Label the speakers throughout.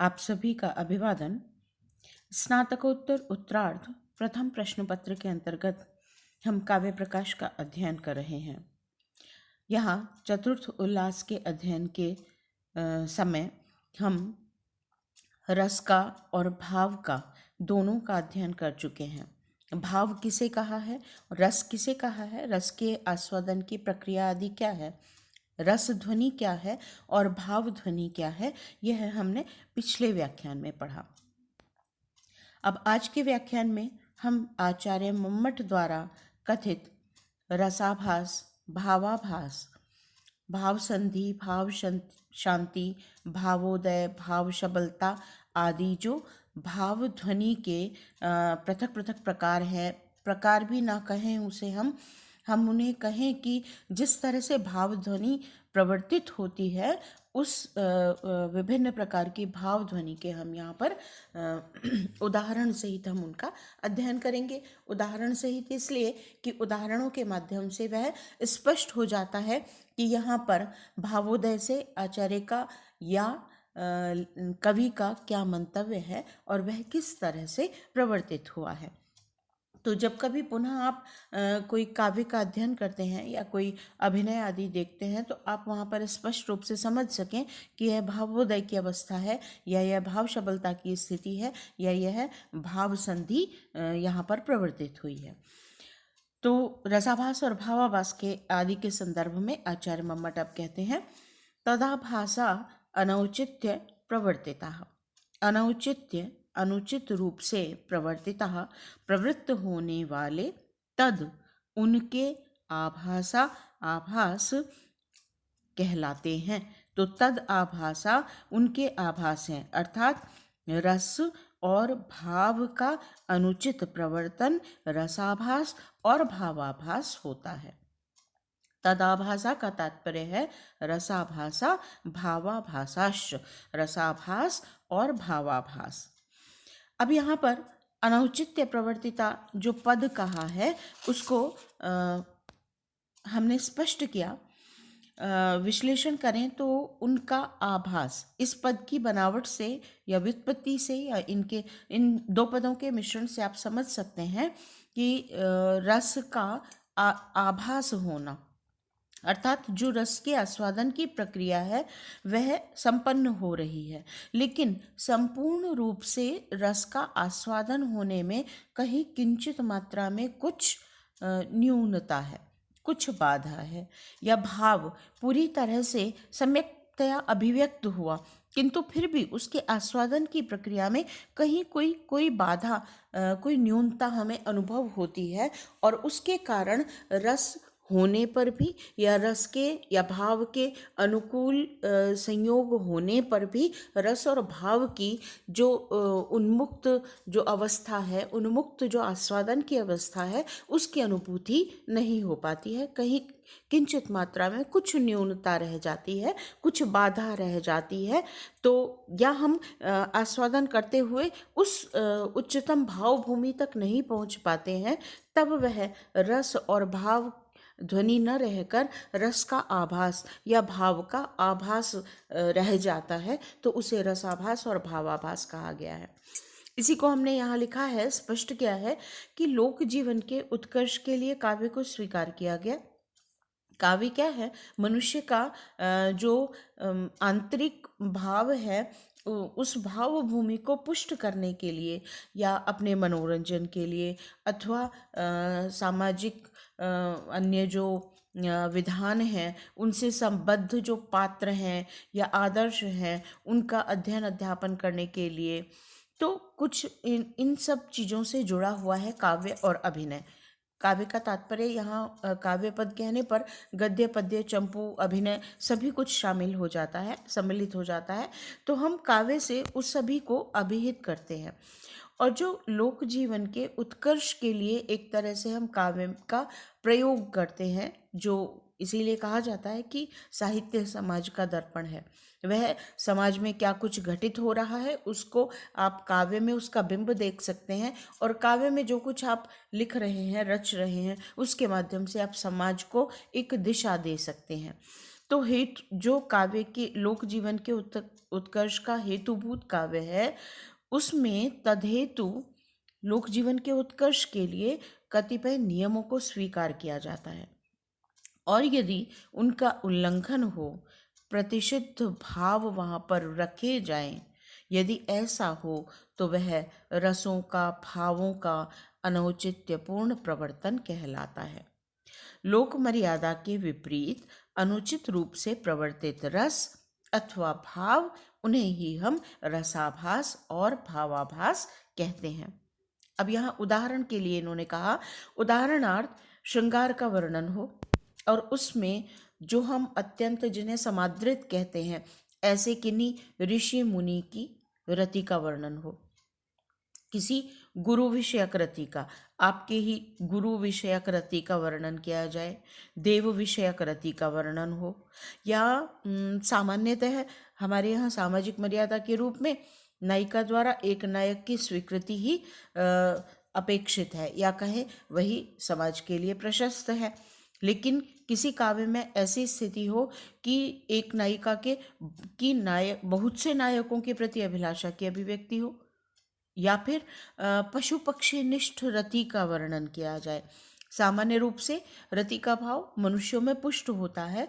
Speaker 1: आप सभी का अभिवादन। स्नातकोत्तर उत्तरार्ध प्रथम प्रश्न पत्र के अंतर्गत हम काव्य प्रकाश का अध्ययन कर रहे हैं। यहाँ चतुर्थ उल्लास के अध्ययन के समय हम रस का और भाव का दोनों का अध्ययन कर चुके हैं। भाव किसे कहा है, रस किसे कहा है, रस के आस्वादन की प्रक्रिया आदि क्या है, रस ध्वनि क्या है और भाव ध्वनि क्या है, यह हमने पिछले व्याख्यान में पढ़ा। अब आज के व्याख्यान में हम आचार्य मम्मट द्वारा कथित रसाभास, भावाभास, भाव संधि, भाव शांति, भावोदय, भाव शबलता आदि जो भाव ध्वनि के पृथक पृथक प्रकार हैं, प्रकार भी ना कहें उसे हम उन्हें कहें कि जिस तरह से भाव ध्वनि प्रवर्तित होती है उस विभिन्न प्रकार की भाव ध्वनि के हम यहाँ पर उदाहरण सहित हम उनका अध्ययन करेंगे। उदाहरण सहित इसलिए कि उदाहरणों के माध्यम से वह स्पष्ट हो जाता है कि यहाँ पर भावोदय से आचार्य का या कवि का क्या मंतव्य है और वह किस तरह से प्रवर्तित हुआ है। तो जब कभी पुनः आप कोई काव्य का अध्ययन करते हैं या कोई अभिनय आदि देखते हैं तो आप वहाँ पर स्पष्ट रूप से समझ सकें कि यह भावोदय की अवस्था है या यह भाव शबलता की स्थिति है या यह भाव संधि यहाँ पर प्रवर्तित हुई है। तो रसाभास और भावाभास के आदि के संदर्भ में आचार्य मम्मट अब कहते हैं, तदाभासा अनौचित्य प्रवर्तिता। अनौचित्य अनुचित रूप से प्रवर्तिता, प्रवृत्त होने वाले तद उनके आभासा आभास कहलाते हैं। तो तद आभासा उनके आभास हैं, अर्थात रस और भाव का अनुचित प्रवर्तन रसाभास और भावाभास होता है। तदाभासा का तात्पर्य है रसाभासा भावाभासाश्च, रसाभास और भावाभास। अब यहाँ पर अनौचित्य प्रवर्तिता जो पद कहा है उसको हमने स्पष्ट किया। विश्लेषण करें तो उनका आभास इस पद की बनावट से या व्युत्पत्ति से या इन दो पदों के मिश्रण से आप समझ सकते हैं कि रस का आभास होना, अर्थात जो रस के आस्वादन की प्रक्रिया है वह संपन्न हो रही है, लेकिन संपूर्ण रूप से रस का आस्वादन होने में कहीं किंचित मात्रा में कुछ न्यूनता है, कुछ बाधा है, या भाव पूरी तरह से सम्यक्तया अभिव्यक्त हुआ किंतु फिर भी उसके आस्वादन की प्रक्रिया में कहीं कोई बाधा, कोई न्यूनता हमें अनुभव होती है और उसके कारण रस होने पर भी या रस के या भाव के अनुकूल संयोग होने पर भी रस और भाव की जो उन्मुक्त जो अवस्था है, उन्मुक्त जो आस्वादन की अवस्था है, उसकी अनुभूति नहीं हो पाती है। कहीं किंचित मात्रा में कुछ न्यूनता रह जाती है, कुछ बाधा रह जाती है। तो या हम आस्वादन करते हुए उस उच्चतम भाव भूमि तक नहीं पहुंच पाते हैं, तब वह रस और भाव ध्वनि न रहकर रस का आभास या भाव का आभास रह जाता है, तो उसे रसाभास और भावाभास कहा गया है। इसी को हमने यहाँ लिखा है, स्पष्ट किया है कि लोक जीवन के उत्कर्ष के लिए काव्य को स्वीकार किया गया। काव्य क्या है? मनुष्य का जो आंतरिक भाव है उस भाव भूमि को पुष्ट करने के लिए या अपने मनोरंजन के लिए अथवा सामाजिक अन्य जो विधान हैं उनसे संबद्ध जो पात्र हैं या आदर्श हैं उनका अध्ययन अध्यापन करने के लिए, तो कुछ इन सब चीज़ों से जुड़ा हुआ है काव्य और अभिनय। काव्य का तात्पर्य यहाँ काव्य पद कहने पर गद्य, पद्य, चंपू, अभिनय सभी कुछ शामिल हो जाता है, सम्मिलित हो जाता है। तो हम काव्य से उस सभी को अभिहित करते हैं और जो लोक जीवन के उत्कर्ष के लिए एक तरह से हम काव्य का प्रयोग करते हैं, जो इसीलिए कहा जाता है कि साहित्य समाज का दर्पण है। वह समाज में क्या कुछ घटित हो रहा है उसको आप काव्य में उसका बिंब देख सकते हैं और काव्य में जो कुछ आप लिख रहे हैं, रच रहे हैं, उसके माध्यम से आप समाज को एक दिशा दे सकते हैं। तो हेतु जो काव्य के लोक जीवन के उत्कर्ष का हेतुभूत काव्य है, उसमें तदहेतु लोक जीवन के उत्कर्ष के लिए कतिपय नियमों को स्वीकार किया जाता है, और यदि उनका उल्लंघन हो, प्रतिषिद्ध भाव वहाँ पर रखे जाएं, यदि ऐसा हो तो वह रसों का, भावों का अनौचित्यपूर्ण प्रवर्तन कहलाता है। लोक मर्यादा के विपरीत अनुचित रूप से प्रवर्तित रस अथवा भाव, उन्हें ही हम रसाभास और भावाभास कहते हैं। अब यहाँ उदाहरण के लिए इन्होंने कहा, उदाहरणार्थ श्रृंगार का वर्णन हो और उसमें जो हम अत्यंत जिन्हें समादृत कहते हैं, ऐसे किन्हीं ऋषि मुनि की रति का वर्णन हो, किसी गुरु विषयक रति का, आपके ही गुरु विषयक रति का वर्णन किया जाए, देव विषयक रति का वर्णन हो, या सामान्यतः हमारे यहाँ सामाजिक मर्यादा के रूप में नायिका द्वारा एक नायक की स्वीकृति ही अपेक्षित है, या कहें वही समाज के लिए प्रशस्त है। लेकिन किसी काव्य में ऐसी स्थिति हो कि एक नायिका की नायक बहुत से नायकों के प्रति अभिलाषा की अभिव्यक्ति हो, या फिर पशु पक्षी निष्ठ रति का वर्णन किया जाए। सामान्य रूप से रति का भाव मनुष्यों में पुष्ट होता है,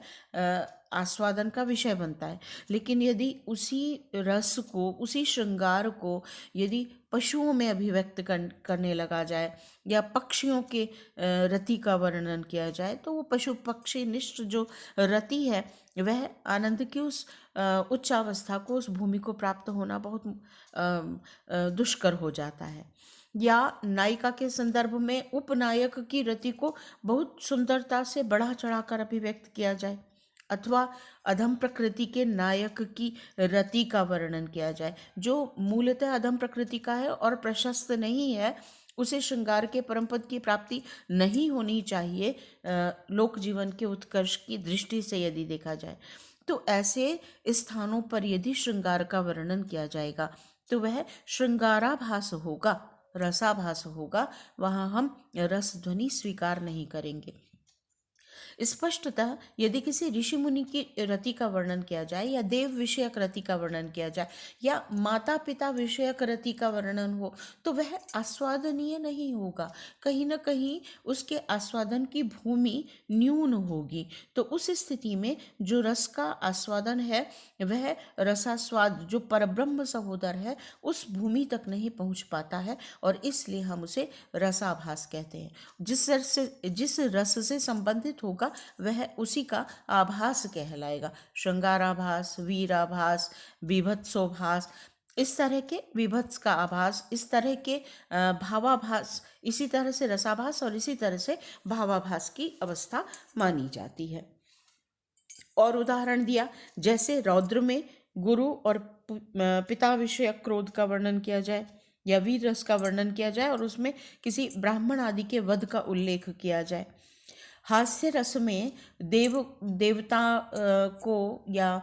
Speaker 1: आस्वादन का विषय बनता है, लेकिन यदि उसी रस को, उसी श्रृंगार को यदि पशुओं में अभिव्यक्त करने लगा जाए या पक्षियों के रति का वर्णन किया जाए, तो वो पशु पक्षी निष्ठ जो रति है वह आनंद की उस उच्च अवस्था को, उस भूमि को प्राप्त होना बहुत दुष्कर हो जाता है। या नायिका के संदर्भ में उपनायक की रति को बहुत सुंदरता से बढ़ा चढ़ाकर अभिव्यक्त किया जाए, अथवा अधम प्रकृति के नायक की रति का वर्णन किया जाए, जो मूलतः अधम प्रकृति का है और प्रशस्त नहीं है, उसे श्रृंगार के परम पद की प्राप्ति नहीं होनी चाहिए लोक जीवन के उत्कर्ष की दृष्टि से यदि देखा जाए। तो ऐसे स्थानों पर यदि श्रृंगार का वर्णन किया जाएगा तो वह श्रृंगाराभास होगा, रसाभास होगा, वहाँ हम रस ध्वनि स्वीकार नहीं करेंगे। स्पष्टतः यदि किसी ऋषि मुनि की रति का वर्णन किया जाए, या देव विषयक रति का वर्णन किया जाए, या माता पिता विषयक रति का वर्णन हो, तो वह आस्वादनीय नहीं होगा, कहीं न कहीं उसके आस्वादन की भूमि न्यून होगी। तो उस स्थिति में जो रस का आस्वादन है वह रसास्वाद जो परब्रह्म सहोदर है उस भूमि तक नहीं पहुंच पाता है, और इसलिए हम उसे रसाभास कहते हैं। जिस रस से संबंधित होगा वह उसी का आभास कहलाएगा। श्रृंगाराभास, वीराभास, बीभत्सोभास, इस तरह के विभत्स का आभास, इस तरह के भावाभास, इसी तरह से रसाभास और इसी तरह से भावाभास की अवस्था मानी जाती है। और उदाहरण दिया, जैसे रौद्र में गुरु और पिता विषयक क्रोध का वर्णन किया जाए, या वीर रस का वर्णन किया जाए और उसमें किसी ब्राह्मण आदि के वध का उल्लेख किया जाए। हास्य रस में देवता को या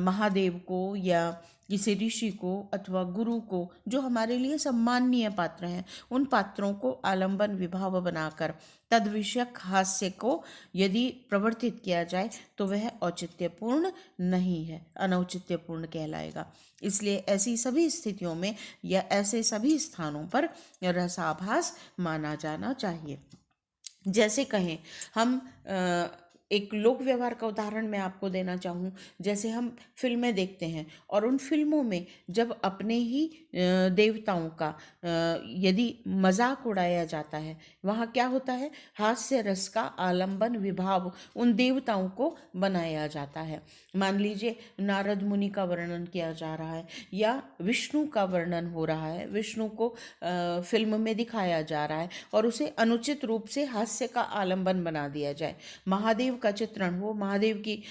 Speaker 1: महादेव को या किसी ऋषि को अथवा गुरु को, जो हमारे लिए सम्माननीय पात्र हैं, उन पात्रों को आलंबन विभाव बनाकर तद विषयक हास्य को यदि प्रवर्तित किया जाए तो वह औचित्यपूर्ण नहीं है, अनौचित्यपूर्ण कहलाएगा। इसलिए ऐसी सभी स्थितियों में या ऐसे सभी स्थानों पर रसाभास माना जाना चाहिए। जैसे कहें हम एक लोक व्यवहार का उदाहरण मैं आपको देना चाहूँ, जैसे हम फिल्में देखते हैं और उन फिल्मों में जब अपने ही देवताओं का यदि मजाक उड़ाया जाता है, वहाँ क्या होता है, हास्य रस का आलंबन विभाव उन देवताओं को बनाया जाता है। मान लीजिए नारद मुनि का वर्णन किया जा रहा है या विष्णु का वर्णन हो रहा है, विष्णु को फिल्म में दिखाया जा रहा है और उसे अनुचित रूप से हास्य का आलंबन बना दिया जाए। महादेव का चित्रण हो, महादेव की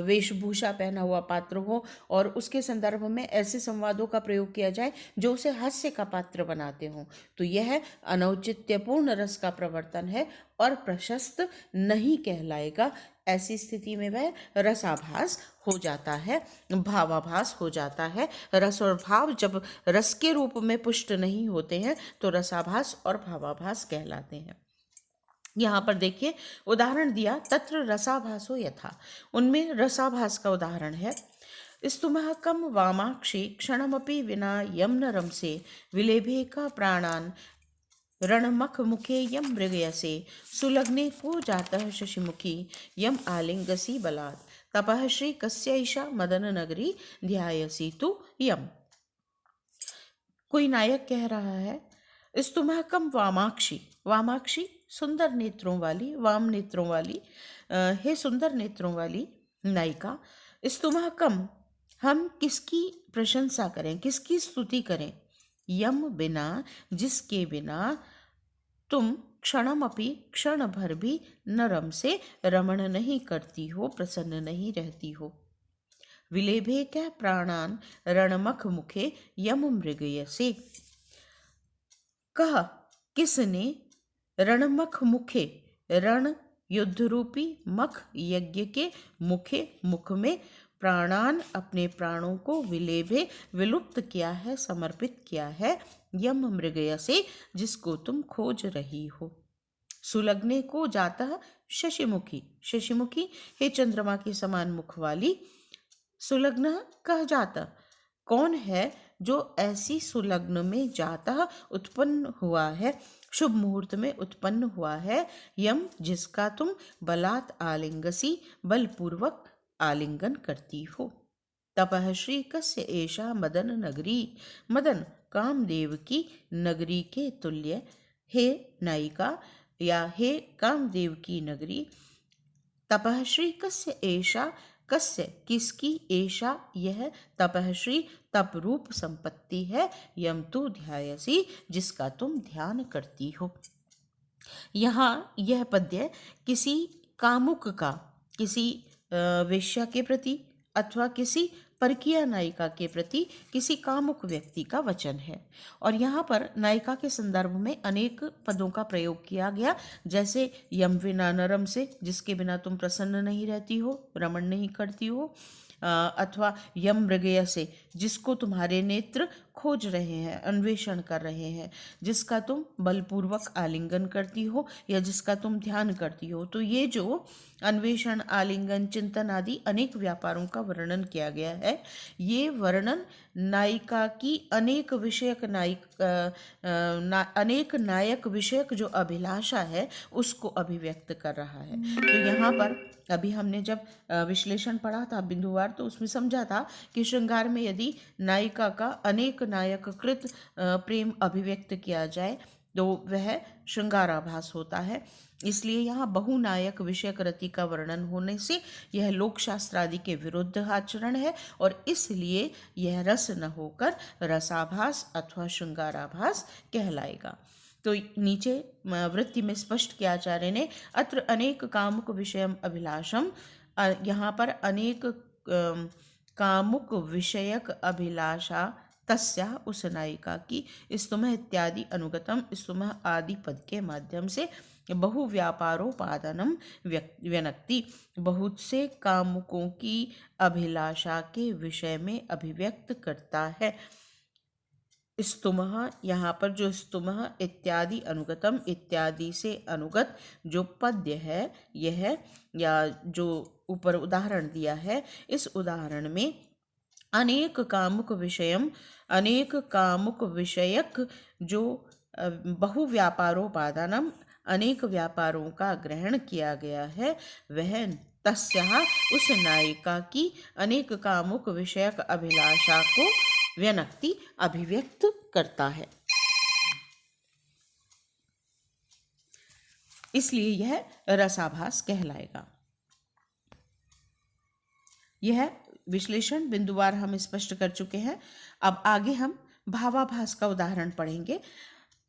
Speaker 1: वेशभूषा पहना हुआ पात्र हो और उसके संदर्भ में ऐसे संवादों का प्रयोग किया जाए जो उसे हास्य का पात्र बनाते हों, तो यह अनौचित्यपूर्ण रस का प्रवर्तन है और प्रशस्त नहीं कहलाएगा। ऐसी स्थिति में वह रसाभास हो जाता है, भावाभास हो जाता है। रस और भाव जब रस के रूप में पुष्ट नहीं होते हैं तो रसाभास और भावाभास कहलाते हैं। यहाँ पर देखिए उदाहरण दिया, तत्र रसाभासो यथा, उनमें रसाभास का उदाहरण है। स्तुमः कम वामाक्षी क्षणमपि विना यम न रमसे विलेभे का प्राणान रणमख मुखे यम मृगयसे सुलग्ने को जातः शशिमुखी यम आलिंगसी बलात् तपः श्री कस्यैषा मदन नगरी ध्यायसी तु यम। कोई नायक कह रहा है, स्तुमः कम वामाक्षी, वामाक्षी सुंदर नेत्रों वाली, वाम नेत्रों वाली, हे सुंदर नेत्रों वाली नायिका, स्तुमः कम, हम किसकी प्रशंसा करें, किसकी स्तुति करें, यम बिना, जिसके बिना तुम क्षणम अपि, क्षण भर भी नरम से रमण नहीं करती हो, प्रसन्न नहीं रहती हो। विलेभे क्या प्राणान रणमख मुखे यम मृगयसे, कह किसने रणमख मुखे, रण युद्ध रूपी, मख यज्ञ के, मुखे मुख में, प्राणान अपने प्राणों को, विलेभे विलुप्त किया है, समर्पित किया है, यम मृगयसे जिसको तुम खोज रही हो। सुलग्ने को जातः शशिमुखी, शशिमुखी हे चंद्रमा के समान मुख वाली, सुलग्न कह जाता, कौन है जो ऐसी सुलग्न में जाता उत्पन्न हुआ है, शुभ मुहूर्त में उत्पन्न हुआ है, यम जिसका तुम बलात् आलिंगसी, बलपूर्वक आलिंगन करती हो। तपः श्री कस्य एषा मदन नगरी, मदन कामदेव की नगरी के तुल्य, हे नायिका या हे कामदेव की नगरी, तपः श्री कस्य एषा, कस्य किसकी, एषा यह, तपः श्री तप रूप संपत्ति है, यम तु ध्यायसी जिसका तुम ध्यान करती हो। यहाँ यह पद्य किसी कामुक का, किसी वेश्या के प्रति अथवा किसी परकीय नायिका के प्रति किसी कामुक व्यक्ति का वचन है। और यहाँ पर नायिका के संदर्भ में अनेक पदों का प्रयोग किया गया, जैसे यम विना नरम से, जिसके बिना तुम प्रसन्न नहीं रहती हो, रमण नहीं करती हो, अथवा यम मृगय से, जिसको तुम्हारे नेत्र खोज रहे हैं, अन्वेषण कर रहे हैं, जिसका तुम बलपूर्वक आलिंगन करती हो या जिसका तुम ध्यान करती हो। तो ये जो अन्वेषण, आलिंगन, चिंतन आदि अनेक व्यापारों का वर्णन किया गया है, ये वर्णन नायिका की अनेक विषयक अनेक नायक विषयक जो अभिलाषा है उसको अभिव्यक्त कर रहा है। तो यहाँ पर अभी हमने जब विश्लेषण पढ़ा था बिंदुवार, तो उसमें समझा था कि श्रृंगार में यदि नायिका का अनेक नायक कृत प्रेम अभिव्यक्त किया जाए तो वह श्रृंगाराभास होता है। इसलिए यहाँ बहुनायक विषयक रति का वर्णन होने से यह लोकशास्त्र आदि के विरुद्ध आचरण है और इसलिए यह रस न होकर रसाभास अथवा श्रृंगाराभास कहलाएगा। तो नीचे वृत्ति में स्पष्ट किया आचार्य ने, अत्र अनेक कामुक विषयम अभिलाषम, यहाँ पर अनेक कामुक विषयक अभिलाषा तस्या उस नायिका की, स्तुमः इत्यादि अनुगतम, स्तुमः आदि पद के माध्यम से बहु व्यापारोपादानम व्यनक्ति, बहुत से कामुकों की अभिलाषा के विषय में अभिव्यक्त करता है। स्तुमः, यहाँ पर जो स्तुमः इत्यादि अनुगतम, इत्यादि से अनुगत जो पद्य है यह, या जो ऊपर उदाहरण दिया है, इस उदाहरण में अनेक कामुक विषयम, अनेक कामुक विषयक जो बहु व्यापारोपादानम, अनेक व्यापारों का ग्रहण किया गया है, वह तस्या उस नायिका की अनेक कामुक विषयक अभिलाषा को व्यनक्ति अभिव्यक्त करता है। इसलिए यह रसाभास कहलाएगा। यह विश्लेषण बिंदुवार हम स्पष्ट कर चुके हैं। अब आगे हम भावाभास का उदाहरण पढ़ेंगे।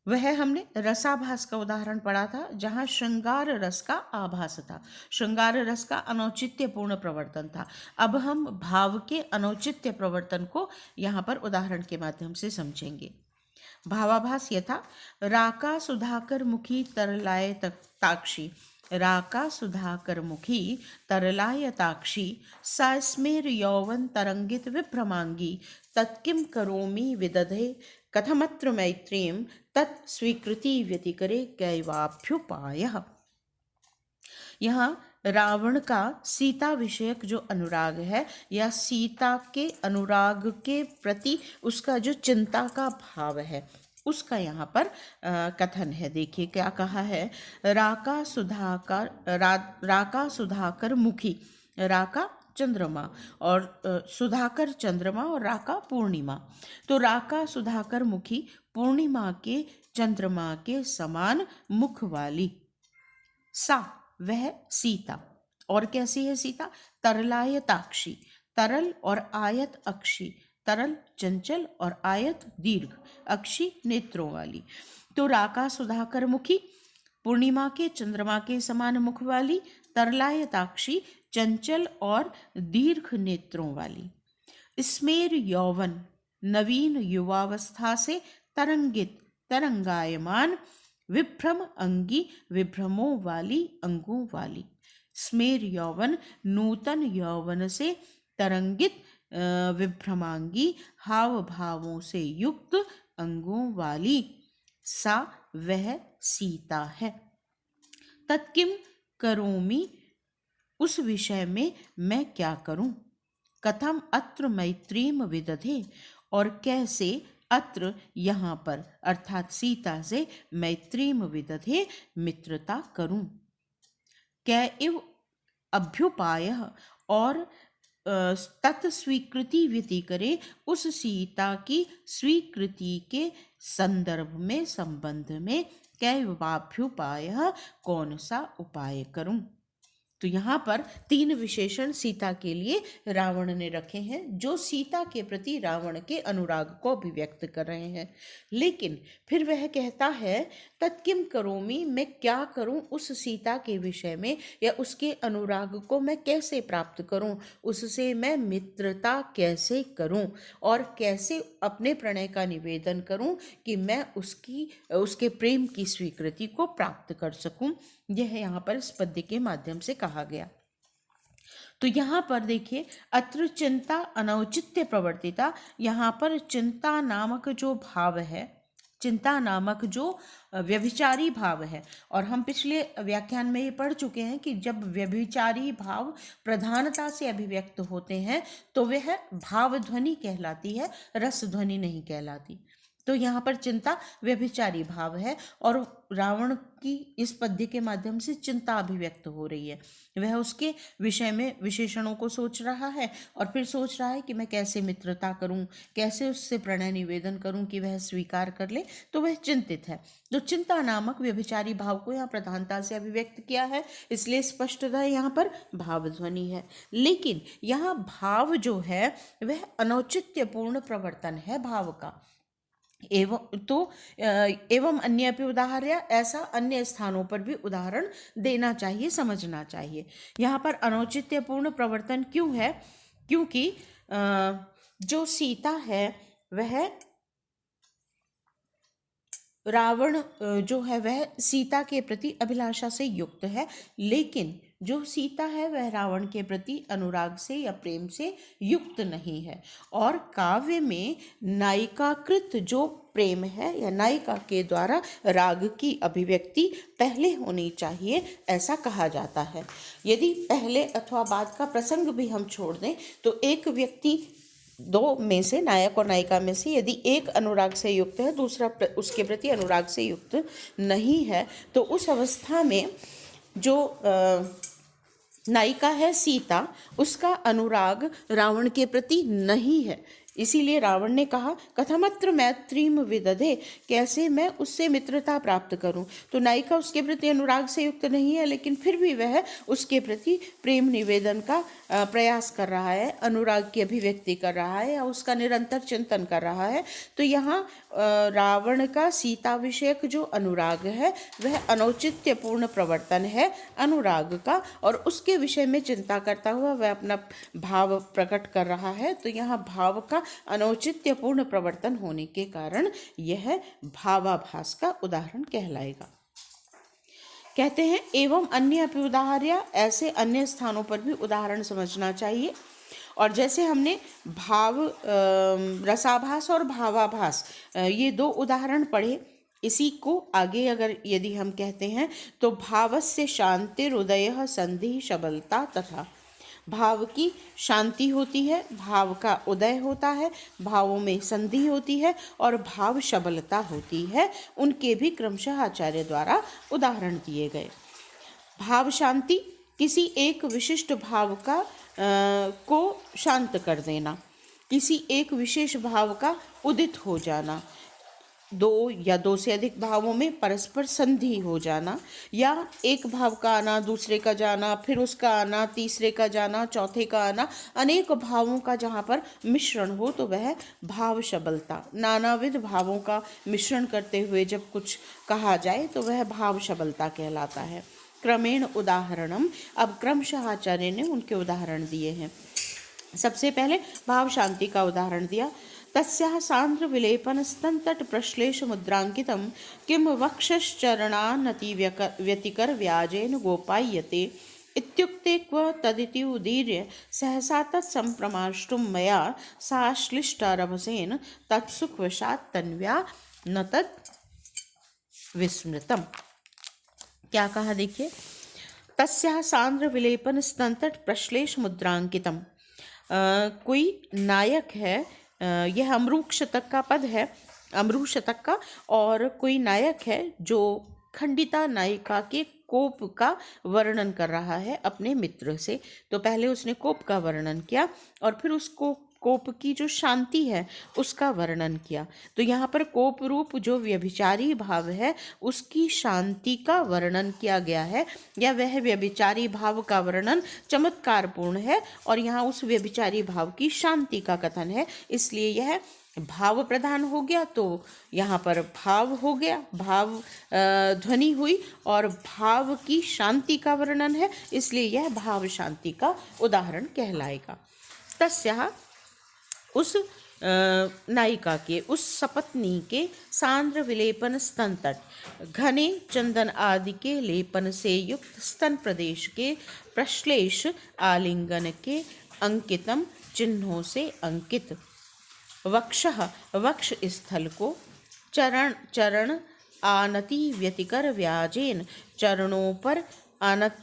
Speaker 1: वह हमने रसाभास का उदाहरण पढ़ा था, जहाँ श्रृंगार रस का आभास था, श्रृंगार रस का अनौचित्यपूर्ण प्रवर्तन था। अब हम भाव के अनौचित्य प्रवर्तन को यहाँ पर उदाहरण के माध्यम से समझेंगे। भावाभास यथा, राका सुधाकर मुखी तरलाय ताक्षी, राका सुधाकर मुखी तरलाय ताक्षी, सास्मेर यौवन तरंगित विभ्रमांगी, तत्किम करोमि विदधे कथमत्र मैत्रीम, तत् स्वीकृति व्यतिकरे कैवाभ्युपायः। यहाँ रावण का सीता विषयक जो अनुराग है या सीता के अनुराग के प्रति उसका जो चिंता का भाव है उसका यहाँ पर कथन है। देखिए क्या कहा है। राका सुधाकर मुखी, राका चंद्रमा और सुधाकर चंद्रमा और राका पूर्णिमा। तो राका सुधाकर मुखी, पूर्णिमा के चंद्रमा के समान मुख वाली, सा वह सीता। और कैसी है सीता? तरलायताक्षी, तरल और आयत अक्षी, तरल चंचल और आयत दीर्घ, अक्षी नेत्रों वाली। तो राका सुधाकर मुखी, पूर्णिमा के चंद्रमा के समान मुख वाली, तरलायताक्षी चंचल और दीर्घ नेत्रों वाली। स्मेर यौवन, नवीन युवावस्था से तरंगित, तरंगायमान, विभ्रम अंगी, विभ्रमों वाली, अंगों वाली। स्मेर यौवन, नूतन यौवन से तरंगित, विभ्रमांगी, हाव भावों से युक्त, अंगों वाली, सा वह सीता है। तत्किम करोमि, उस विषय में मैं क्या करूं। कथम अत्र मैत्रीम विदधे, और कैसे अत्र यहाँ पर अर्थात सीता से मैत्रीम विदधे मित्रता करूं। कै इव अभ्युपाय, और तत्स्वीकृति विधि करे, उस सीता की स्वीकृति के संदर्भ में संबंध में कैवाभ्युपाय, कौन सा उपाय करूं। तो यहाँ पर 3 विशेषण सीता के लिए रावण ने रखे हैं जो सीता के प्रति रावण के अनुराग को अभिव्यक्त कर रहे हैं। लेकिन फिर वह कहता है तत्किम करोमि, मैं क्या करूं उस सीता के विषय में, या उसके अनुराग को मैं कैसे प्राप्त करूं, उससे मैं मित्रता कैसे करूं और कैसे अपने प्रणय का निवेदन करूं कि मैं उसके प्रेम की स्वीकृति को प्राप्त कर सकूं। यह यहाँ पर इस पद्य के माध्यम से कहा गया। तो यहाँ पर देखिए, अत्र चिंता अनौचित्य प्रवर्तिता, यहाँ पर चिंता नामक जो भाव है, चिंता नामक जो व्यभिचारी भाव है, और हम पिछले व्याख्यान में ये पढ़ चुके हैं कि जब व्यभिचारी भाव प्रधानता से अभिव्यक्त होते हैं तो वह भाव ध्वनि कहलाती है, रस ध्वनि नहीं कहलाती। तो यहाँ पर चिंता व्यभिचारी भाव है और रावण की इस पद्य के माध्यम से चिंता अभिव्यक्त हो रही है। वह उसके विषय में विशेषणों को सोच रहा है और फिर सोच रहा है कि मैं कैसे मित्रता करूं, कैसे उससे प्रणय निवेदन करूं कि वह स्वीकार कर ले। तो वह चिंतित है। तो चिंता नामक व्यभिचारी भाव को यहाँ प्रधानता से अभिव्यक्त किया है, इसलिए स्पष्टतः यहाँ पर भाव ध्वनि है। लेकिन यहाँ भाव जो है वह अनौचित्यपूर्ण प्रवर्तन है भाव का। एवं अन्य अपि उदाहर्य, ऐसा अन्य स्थानों पर भी उदाहरण देना चाहिए, समझना चाहिए। यहाँ पर अनौचित्यपूर्ण प्रवर्तन क्यों है? क्योंकि जो सीता है वह रावण जो है वह सीता के प्रति अभिलाषा से युक्त है, लेकिन जो सीता है वह रावण के प्रति अनुराग से या प्रेम से युक्त नहीं है। और काव्य में नायिकाकृत जो प्रेम है या नायिका के द्वारा राग की अभिव्यक्ति पहले होनी चाहिए, ऐसा कहा जाता है। यदि पहले अथवा बाद का प्रसंग भी हम छोड़ दें तो एक व्यक्ति, 2 में से, नायक और नायिका में से, यदि एक अनुराग से युक्त है, दूसरा उसके प्रति अनुराग से युक्त नहीं है, तो उस अवस्था में जो नायिका है सीता, उसका अनुराग रावण के प्रति नहीं है। इसीलिए रावण ने कहा कथमत्र मैत्रीम विदधे, कैसे मैं उससे मित्रता प्राप्त करूं। तो नायिका उसके प्रति अनुराग से युक्त नहीं है, लेकिन फिर भी वह उसके प्रति प्रेम निवेदन का प्रयास कर रहा है, अनुराग की अभिव्यक्ति कर रहा है या उसका निरंतर चिंतन कर रहा है। तो यहाँ रावण का सीता विषयक जो अनुराग है वह अनौचित्यपूर्ण प्रवर्तन है अनुराग का, और उसके विषय में चिंता करता हुआ वह अपना भाव प्रकट कर रहा है। तो यहाँ भाव का अनौचित्यपूर्ण प्रवर्तन होने के कारण यह भावाभास का उदाहरण कहलाएगा। कहते हैं एवं अन्य अपि उदाहर्य, ऐसे अन्य स्थानों पर भी उदाहरण समझना चाहिए। और जैसे हमने भाव रसाभास और भावाभास ये 2 उदाहरण पढ़े, इसी को आगे अगर यदि हम कहते हैं तो भावस्य शांतिरुदयः संधि सबलता तथा, भाव की शांति होती है, भाव का उदय होता है, भावों में संधि होती है और भाव सबलता होती है। उनके भी क्रमशः आचार्य द्वारा उदाहरण दिए गए। भाव शांति किसी एक विशिष्ट भाव का को शांत कर देना, किसी एक विशेष भाव का उदित हो जाना, दो या दो से अधिक भावों में परस्पर संधि हो जाना, या एक भाव का आना, दूसरे का जाना, फिर उसका आना, तीसरे का जाना, चौथे का आना, अनेक भावों का जहाँ पर मिश्रण हो तो वह भाव सबलता। नानाविध भावों का मिश्रण करते हुए जब कुछ कहा जाए तो वह भाव सबलता कहलाता है। क्रमेण उदाहरणम, अब क्रमशः आचार्य ने उनके उदाहरण दिए हैं। सबसे पहले भाव शांति का उदाहरण दिया। तस्याः सांद्र विलेपन स्तनतट प्रश्लेष मुद्रांकितं किम वक्षश्चरणानति व्यतिकर व्याजेन गोपायते इत्युक्ते क्व तदिति उदीर्य सहसा तत्संप्रमाष्टुं मया साश्लिष्टारभसेन तत्सुखवशात् तन्व्या न तत् विस्मृतम्। क्या कहा देखिए, तस्याः सांद्र विलेपन स्तनतट प्रश्लेष मुद्रांकितम, कोई नायक है, यह अमरूक शतक का पद है, अमरूक शतक का, और कोई नायक है जो खंडिता नायिका के कोप का वर्णन कर रहा है अपने मित्र से। तो पहले उसने कोप का वर्णन किया और फिर उसको कोप की जो शांति है उसका वर्णन किया। तो यहाँ पर कोप रूप जो व्यभिचारी भाव है उसकी शांति का वर्णन किया गया है, या वह व्यभिचारी भाव का वर्णन चमत्कारपूर्ण है और यहाँ उस व्यभिचारी भाव की शांति का कथन है, इसलिए यह भाव प्रधान हो गया। तो यहाँ पर भाव हो गया, भाव ध्वनि हुई और भाव की शांति का वर्णन है, इसलिए यह भाव शांति का उदाहरण कहलाएगा। तस्याः, उस नायिका के, उस सपत्नी के सांद्र विलेपन स्तन तट, घने चंदन आदि के लेपन से युक्त स्तन प्रदेश के प्रश्लेष आलिंगन के अंकितम चिन्हों से अंकित, वक्षः, वक्ष स्थल को, चरण चरण आनति व्यतिकर व्याजेन, चरणों पर आनत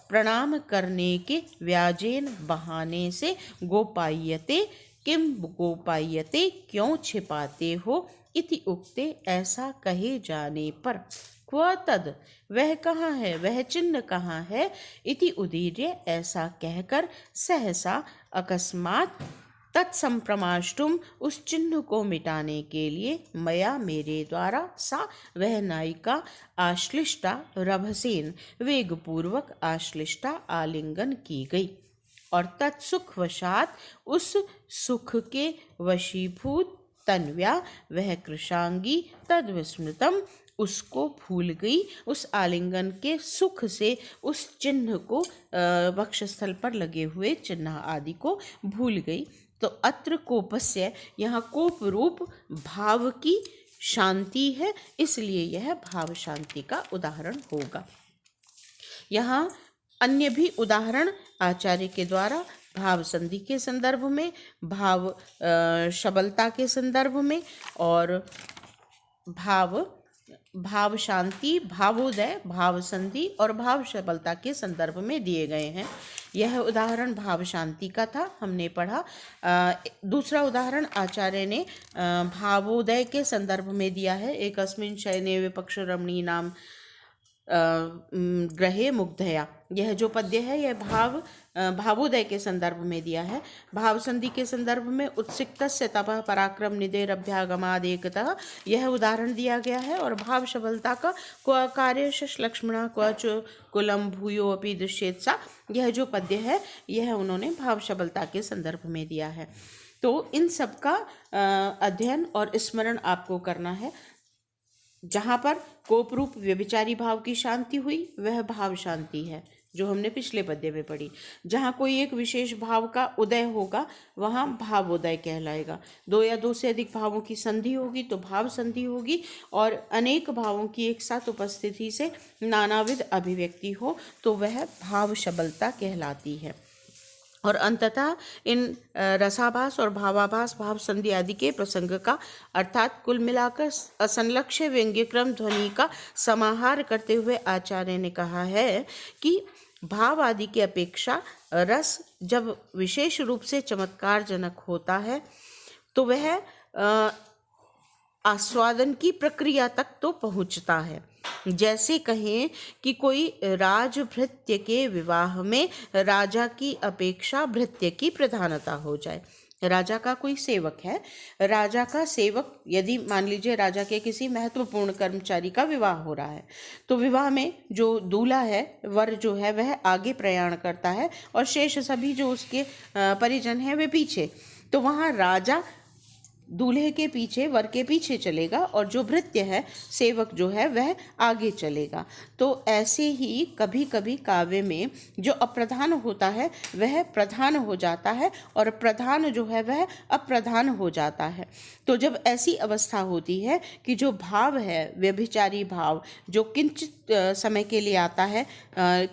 Speaker 1: प्रणाम करने के व्याजेन बहाने से, गोपायते, किम गोपायते, क्यों छिपाते हो, इति उक्ते, ऐसा कहे जाने पर, क्व तद, वह कहाँ है, वह चिन्ह कहाँ है, इति उदीर्य, ऐसा कहकर, सहसा अकस्मात, तत्संप्रमाष्टुम, उस चिन्ह को मिटाने के लिए, मया, मेरे द्वारा, सा, वह नायिका, आश्लिष्टा, रभसेन, वेगपूर्वक आश्लिष्टा, आलिंगन की गई, और तत्सुखवशात, उस सुख के वशीभूत, तन्व्या, वह कृशांगी, तद्विस्मृतम, उसको भूल गई, उस आलिंगन के सुख से उस चिन्ह को, वक्षस्थल पर लगे हुए चिन्ह आदि को भूल गई। तो अत्र कोपस्य, यहाँ कोप रूप भाव की शांति है, इसलिए यह भाव शांति का उदाहरण होगा। यहाँ अन्य भी उदाहरण आचार्य के द्वारा भाव संधि के संदर्भ में, भाव सबलता के संदर्भ में और भाव शांति, भावोदय, भाव संधि और भाव सबलता के संदर्भ में दिए गए हैं। यह उदाहरण भाव शांति का था, हमने पढ़ा। दूसरा उदाहरण आचार्य ने भावोदय के संदर्भ में दिया है। एकस्मिन् शयने विपक्ष रमणी नाम ग्रहे मुग्धया, यह जो पद्य है यह भावोदय के संदर्भ में दिया है। भाव संधि के संदर्भ में उत्सिक्तस्य तपः पराक्रम निधेरभ्यागमादेकतः, यह उदाहरण दिया गया है। और भाव सबलता का क्व कार्यशश लक्ष्मणः क्व च कुलम भूयो अपि दृश्येत सा, यह जो पद्य है यह उन्होंने भाव सबलता के संदर्भ में दिया है। तो इन सब का अध्ययन और स्मरण आपको करना है। जहाँ पर कोप रूप व्यभिचारी भाव की शांति हुई वह भाव शांति है, जो हमने पिछले पद्य में पढ़ी। जहाँ कोई एक विशेष भाव का उदय होगा वहाँ भावोदय कहलाएगा। दो या दो से अधिक भावों की संधि होगी तो भाव संधि होगी, और अनेक भावों की एक साथ उपस्थिति से नानाविध अभिव्यक्ति हो तो वह भाव सबलता कहलाती है। और अंततः इन रसाभास और भावाभास, भाव संधि आदि के प्रसंग का अर्थात कुल मिलाकर असंलक्ष्य व्यंग्यक्रम ध्वनि का समाहार करते हुए आचार्य ने कहा है कि भाव आदि की अपेक्षा रस जब विशेष रूप से चमत्कारजनक होता है तो वह आस्वादन की प्रक्रिया तक तो पहुंचता है। जैसे कहें कि कोई राजभृत्य के विवाह में राजा की अपेक्षा भृत्य की प्रधानता हो जाए। राजा का कोई सेवक है, राजा का सेवक यदि मान लीजिए राजा के किसी महत्वपूर्ण कर्मचारी का विवाह हो रहा है, तो विवाह में जो दूल्हा है, वर जो है वह आगे प्रयाण करता है और शेष सभी जो उसके परिजन हैं वे पीछे। तो वहाँ राजा दूल्हे के पीछे, वर के पीछे चलेगा और जो भृत्य है, सेवक जो है वह आगे चलेगा। तो ऐसे ही कभी कभी काव्य में जो अप्रधान होता है वह प्रधान हो जाता है और प्रधान जो है वह अप्रधान हो जाता है। तो जब ऐसी अवस्था होती है कि जो भाव है, व्यभिचारी भाव, जो किंचित समय के लिए आता है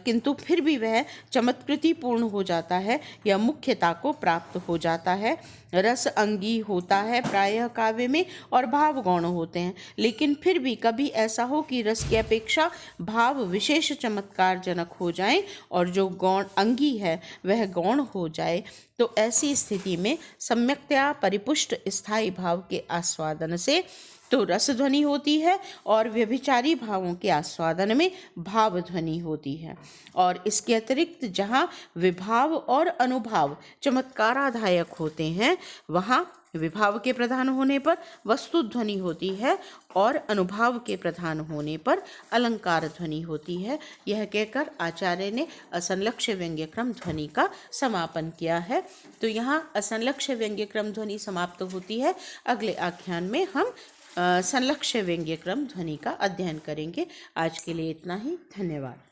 Speaker 1: किंतु फिर भी वह चमत्कृति पूर्ण हो जाता है या मुख्यता को प्राप्त हो जाता है, रस अंगी होता है प्रायः काव्य में और भाव गौण होते हैं। लेकिन फिर भी कभी ऐसा हो कि रस की अपेक्षा भाव विशेष चमत्कारजनक हो जाए और जो गौण अंगी है वह गौण हो जाए, तो ऐसी स्थिति में सम्यक्तया परिपुष्ट स्थायी भाव के आस्वादन से तो रस ध्वनि होती है और व्यभिचारी भावों के आस्वादन में भाव ध्वनि होती है। और इसके अतिरिक्त जहाँ विभाव और अनुभाव चमत्काराधायक होते हैं, वहाँ विभाव के प्रधान होने पर वस्तु ध्वनि होती है और अनुभाव के प्रधान होने पर अलंकार ध्वनि होती है। यह कहकर आचार्य ने असंलक्ष्य व्यंग्यक्रम ध्वनि का समापन किया है। तो यहाँ असंलक्ष्य व्यंग्यक्रम ध्वनि समाप्त होती है। अगले आख्यान में हम संलक्ष्य व्यंग्यक्रम ध्वनि का अध्ययन करेंगे। आज के लिए इतना ही। धन्यवाद।